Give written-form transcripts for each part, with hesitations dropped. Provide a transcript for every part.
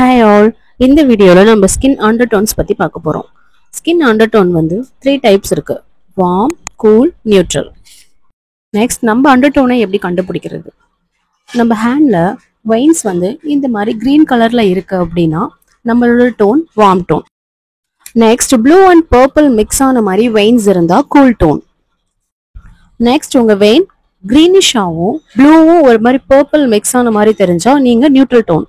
Hi all. இந்த வீடியோல நம்ம ஸ்கின் அண்டர்டோன்ஸ் பத்தி பார்க்க போறோம். ஸ்கின் அண்டர்டோன் வந்து 3 டைப்ஸ் இருக்கு. Warm, cool, neutral. நெக்ஸ்ட் நம்ம அண்டர்டோனை எப்படி கண்டுபிடிக்கிறது? நம்ம ஹேண்ட்ல வெயின்ஸ் வந்து இந்த மாதிரி கிரீன் கலர்ல இருக்கு அப்படின்னா நம்மளோட tone warm tone. Next blue and purple mix ஆன மாதிரி வெயின்ஸ் இருந்தா கூல் டோன். நெக்ஸ்ட் உங்க வெயின் கிரீனிஷாவும் ப்ளூவும் ஒரு மாதிரி பர்பிள் மிக்ஸ் ஆன மாதிரி தெரிஞ்சா நீங்க நியூட்ரல் டோன்.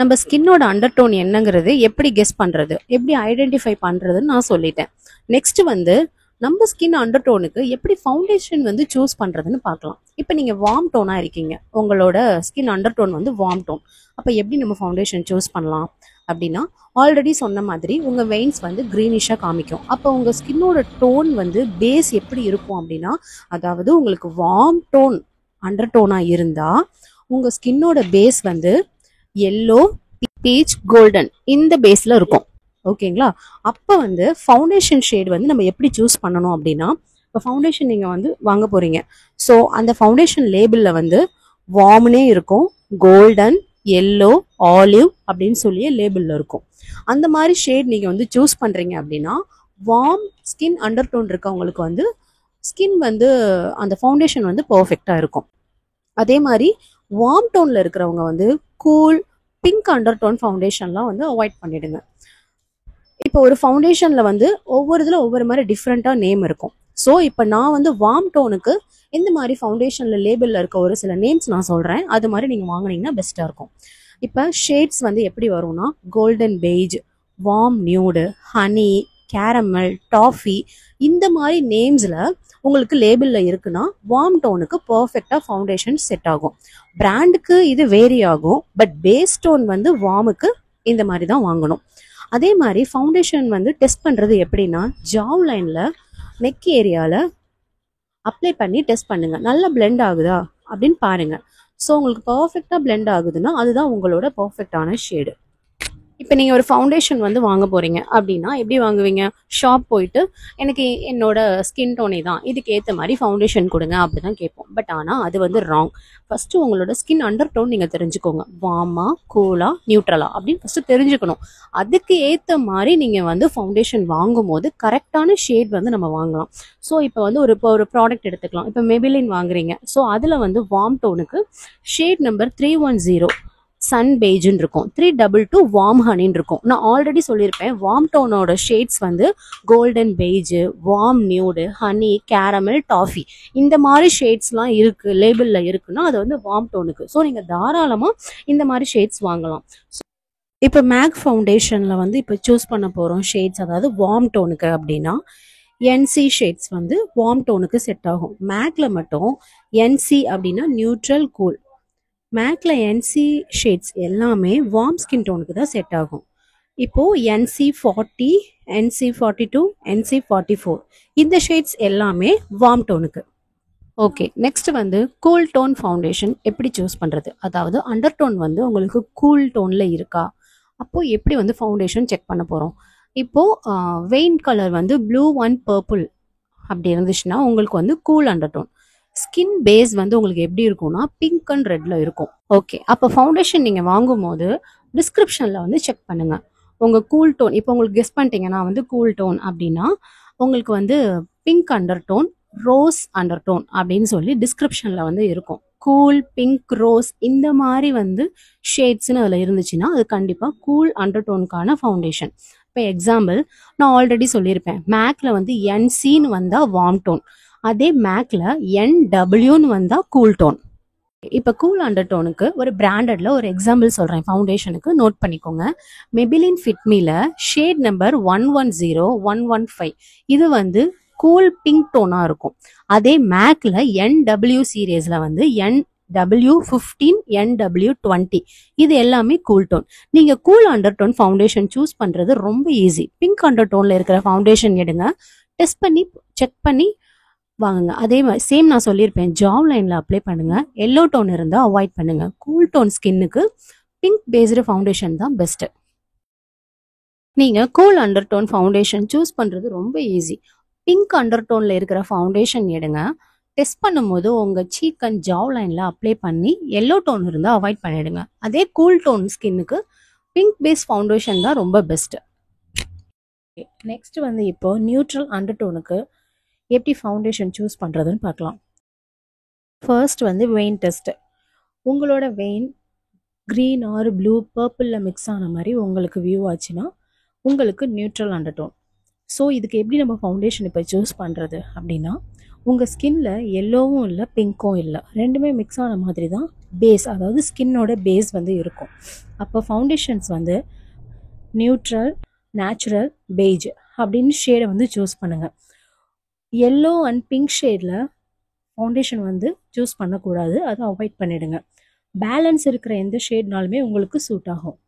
நம்ம ஸ்கின்னோட அண்டர்டோன் என்னங்கிறது எப்படி கெஸ் பண்றது, எப்படி ஐடென்டிஃபை பண்றதுன்னு நான் சொல்லிட்டேன். நெக்ஸ்ட் வந்து நம்ம ஸ்கின் அண்டர்டோனுக்கு எப்படி ஃபவுண்டேஷன் வந்து சூஸ் பண்றதுன்னு பார்க்கலாம். இப்போ நீங்க வார்ம் டோனா இருக்கீங்க, உங்களோட ஸ்கின் அண்டர்டோன் வந்து வார்ம் டோன். அப்போ எப்படி நம்ம ஃபவுண்டேஷன் சூஸ் பண்ணலாம் அப்படின்னா, ஆல்ரெடி சொன்ன மாதிரி உங்க வெயின்ஸ் வந்து கிரீனிஷா காமிக்கும். அப்போ உங்க ஸ்கின்னோட டோன் வந்து பேஸ் எப்படி இருக்கும் அப்படின்னா, அதாவது உங்களுக்கு வார்ம் டோன் அண்டர்டோனா இருந்தா உங்க ஸ்கின்னோட பேஸ் வந்து எல்லோ, பீச், கோல்டன் இந்த பேஸ்ல இருக்கும். ஓகேங்களா? அப்போ வந்து ஃபவுண்டேஷன் ஷேட் வந்து நம்ம எப்படி சூஸ் பண்ணணும் அப்படின்னா, இப்போ ஃபவுண்டேஷன் நீங்க வந்து வாங்க போறீங்க. ஸோ அந்த ஃபவுண்டேஷன் லேபிள்ல வந்து வார்ம்னே இருக்கும், கோல்டன், எல்லோ, ஆலிவ் அப்படின்னு சொல்லி லேபிள்ல இருக்கும். அந்த மாதிரி ஷேட் நீங்க வந்து சூஸ் பண்றீங்க அப்படின்னா வார்ம் ஸ்கின் அண்டர்டோன் இருக்கவங்களுக்கு வந்து ஸ்கின் வந்து அந்த ஃபவுண்டேஷன் வந்து பர்ஃபெக்டா இருக்கும். அதே மாதிரி வார்ம் டோன்ல இருக்கிறவங்க வந்து கூல், பிங்க் அண்டர்டோன் ஃபவுண்டேஷன்லாம் வந்து அவாய்ட் பண்ணிடுங்க. இப்போ ஒரு ஃபவுண்டேஷன்ல வந்து ஒவ்வொரு இதில் ஒவ்வொரு மாதிரி டிஃப்ரெண்டா நேம் இருக்கும். ஸோ இப்போ நான் வந்து வார்ம் டோனுக்கு இந்த மாதிரி ஃபவுண்டேஷன்ல லேபிள்ல இருக்க ஒரு சில நேம்ஸ் நான் சொல்றேன். அது மாதிரி நீங்க வாங்கினீங்கன்னா பெஸ்டா இருக்கும். இப்போ ஷேட்ஸ் வந்து எப்படி வரும்னா, golden beige, warm nude, honey, caramel, toffee இந்த மாதிரி நேம்ஸ்ல உங்களுக்கு லேபிள்ல இருக்குன்னா வார்ம் டோனுக்கு பர்ஃபெக்டா ஃபவுண்டேஷன் செட் ஆகும். பிராண்டுக்கு இது வேரி ஆகும், பட் பேஸ் டோன் வந்து வார்முக்கு இந்த மாதிரி தான் வாங்கணும். அதே மாதிரி ஃபவுண்டேஷன் வந்து டெஸ்ட் பண்றது எப்படின்னா, ஜாவ் லைன்ல நெக் ஏரியால அப்ளை பண்ணி டெஸ்ட் பண்ணுங்க. நல்லா பிளெண்ட் ஆகுதா அப்படின்னு பாருங்க. ஸோ உங்களுக்கு பர்ஃபெக்டா பிளெண்ட் ஆகுதுன்னா அதுதான் உங்களோட பர்ஃபெக்டான ஷேடு. இப்போ நீங்கள் ஒரு ஃபவுண்டேஷன் வந்து வாங்க போறீங்க அப்படின்னா எப்படி வாங்குவீங்க? ஷாப் போயிட்டு எனக்கு என்னோட ஸ்கின் டோனே தான், இதுக்கு ஏற்ற மாதிரி ஃபவுண்டேஷன் கொடுங்க அப்படிதான் கேட்போம். பட் ஆனால் அது வந்து ராங். ஃபர்ஸ்ட் உங்களோட ஸ்கின் அண்டர் டோன் நீங்கள் தெரிஞ்சுக்கோங்க. வார்மா, கூலா, நியூட்ரலா அப்படின்னு ஃபர்ஸ்ட் தெரிஞ்சுக்கணும். அதுக்கு ஏற்ற மாதிரி நீங்கள் வந்து ஃபவுண்டேஷன் வாங்கும் போது கரெக்டான ஷேட் வந்து நம்ம வாங்கலாம். ஸோ இப்போ வந்து ஒரு ப்ராடக்ட் எடுத்துக்கலாம். இப்போ மெபிலின் வாங்குறீங்க. ஸோ அதில் வந்து வார்ம் டோனுக்கு ஷேட் நம்பர் 310 சன் பெய்ஜ்னு இருக்கும், 322 வார்ம் ஹனின்னு இருக்கும். நான் ஆல்ரெடி சொல்லியிருப்பேன், வார்ம் டோனோட ஷேட்ஸ் வந்து golden beige, warm nude, honey, caramel, toffee இந்த மாதிரி ஷேட்ஸ்லாம் இருக்கு, லேபிள்ல இருக்குன்னா அது வந்து வார்ம் டோனுக்கு. ஸோ நீங்க தாராளமா இந்த மாதிரி ஷேட்ஸ் வாங்கலாம். இப்போ மேக் ஃபவுண்டேஷன்ல வந்து இப்போ சூஸ் பண்ண போறோம் ஷேட்ஸ், அதாவது வார்ம் டோனுக்கு அப்படின்னா என்சி ஷேட்ஸ் வந்து வார்ம் டோனுக்கு செட் ஆகும். மேக்ல மட்டும் என்சி அப்படின்னா நியூட்ரல், கூல். மேக்ல என்சி ஷேட்ஸ் எல்லாமே வார்ம் ஸ்கின் டோனுக்கு தான் செட் ஆகும். இப்போ NC40, NC42, NC44 இந்த ஷேட்ஸ் எல்லாமே வார்ம் டோனுக்கு. ஓகே, நெக்ஸ்ட் வந்து கூல் டோன் ஃபவுண்டேஷன் எப்படி சூஸ் பண்றது, அதாவது அண்டர் டோன் வந்து உங்களுக்கு கூல் டோன்ல இருக்கா, அப்போ எப்படி வந்து ஃபவுண்டேஷன் செக் பண்ண போறோம். இப்போ வெயின் கலர் வந்து ப்ளூ அண்ட் பர்பிள் அப்படி இருந்துச்சுன்னா உங்களுக்கு வந்து cool under tone. Skin base வந்து உங்களுக்கு எப்படி இருக்கும்னா பிங்க் அண்ட் ரெட்ல இருக்கும். ஓகே, அப்போ ஃபவுண்டேஷன் நீங்க வாங்கும் போது டிஸ்கிரிப்ஷன்ல வந்து செக் பண்ணுங்க உங்க கூல் டோன். இப்போ உங்களுக்கு கெஸ் பண்ணிட்டீங்கன்னா வந்து கூல் டோன் அப்படின்னா உங்களுக்கு வந்து pink under tone, rose under tone அப்படின்னு சொல்லி டிஸ்கிரிப்ஷன்ல வந்து இருக்கும். கூல், பிங்க், ரோஸ் இந்த மாதிரி வந்து ஷேட்ஸ்னு அதில் இருந்துச்சுன்னா அது கண்டிப்பாக கூல் அண்டர் டோனுக்கான ஃபவுண்டேஷன். இப்போ எக்ஸாம்பிள் நான் ஆல்ரெடி சொல்லியிருப்பேன், மேக்ல வந்து NCன்னு வந்தா வார்ம் டோன், அதே மேக்ல NWன்னு வந்தா கூல் டோன். இப்போ கூல் அண்டர் டோனுக்கு ஒரு பிராண்டட்ல ஒரு எக்ஸாம்பிள் சொல்றேன் ஃபவுண்டேஷனுக்கு, நோட் பண்ணிக்கோங்க. மெபிலின் ஃபிட்மில ஷேட் நம்பர் 110, 115 இது வந்து கூல் பிங்க் டோனா இருக்கும். அதே மேக்ல NW சீரீஸ்ல வந்து NW15, NW20 இது எல்லாமே கூல் டோன். நீங்க cool under tone foundation choose பண்றது ரொம்ப ஈஸி. பிங்க் அண்டர் டோன்ல இருக்கிற ஃபவுண்டேஷன் எடுங்க, டெஸ்ட் பண்ணி செக் பண்ணி வாங்குங்க. அதே மாதிரி சேம் நான் சொல்லியிருப்பேன், ஜாவ் லைன்ல அப்ளை பண்ணுங்க. எல்லோ டோன் இருந்தா அவாய்ட் பண்ணுங்க. கூல் டோன் ஸ்கின்னுக்கு பிங்க் பேஸ்டு ஃபவுண்டேஷன் தான் பெஸ்ட். நீங்க cool under tone foundation choose பண்றது ரொம்ப ஈஸி. பிங்க் அண்டர் டோன்ல இருக்கிற ஃபவுண்டேஷன் எடுங்க, டெஸ்ட் பண்ணும்போது உங்க சீக் அண்ட் ஜாவ் லைன்ல அப்ளை பண்ணி எல்லோ டோன் இருந்தா அவாய்ட் பண்ணிடுங்க. அதே கூல் டோன் ஸ்கின்னுக்கு பிங்க் பேஸ் ஃபவுண்டேஷன் தான் ரொம்ப பெஸ்ட். நெக்ஸ்ட் வந்து இப்போ நியூட்ரல் அண்டர்டோனுக்கு எப்படி ஃபவுண்டேஷன் சூஸ் பண்ணுறதுன்னு பார்க்கலாம். ஃபர்ஸ்ட் வந்து வெயின் டெஸ்ட். உங்களோட வெயின் க்ரீன் ஆர் ப்ளூ பர்பிளில் மிக்ஸ் ஆன மாதிரி உங்களுக்கு வியூ ஆச்சுன்னா உங்களுக்கு நியூட்ரல் அண்டர்டோன். ஸோ இதுக்கு எப்படி நம்ம ஃபவுண்டேஷன் இப்போ சூஸ் பண்ணுறது அப்படின்னா, உங்கள் ஸ்கின்ல எல்லோவும் இல்லை பிங்க்கும் இல்லை, ரெண்டுமே மிக்ஸ் ஆன மாதிரி தான் பேஸ், அதாவது ஸ்கின்னோட பேஸ் வந்து இருக்கும். அப்போ ஃபவுண்டேஷன்ஸ் வந்து நியூட்ரல், நேச்சுரல், பெய்ஜ் அப்படின்னு ஷேடை வந்து சூஸ் பண்ணுங்கள். எல்லோ அண்ட் பிங்க் ஷேடில் ஃபவுண்டேஷன் வந்து சூஸ் பண்ணக்கூடாது, அதை அவாய்ட் பண்ணிடுங்க. பேலன்ஸ் இருக்கிற எந்த ஷேட்னாலுமே உங்களுக்கு சூட் ஆகும்.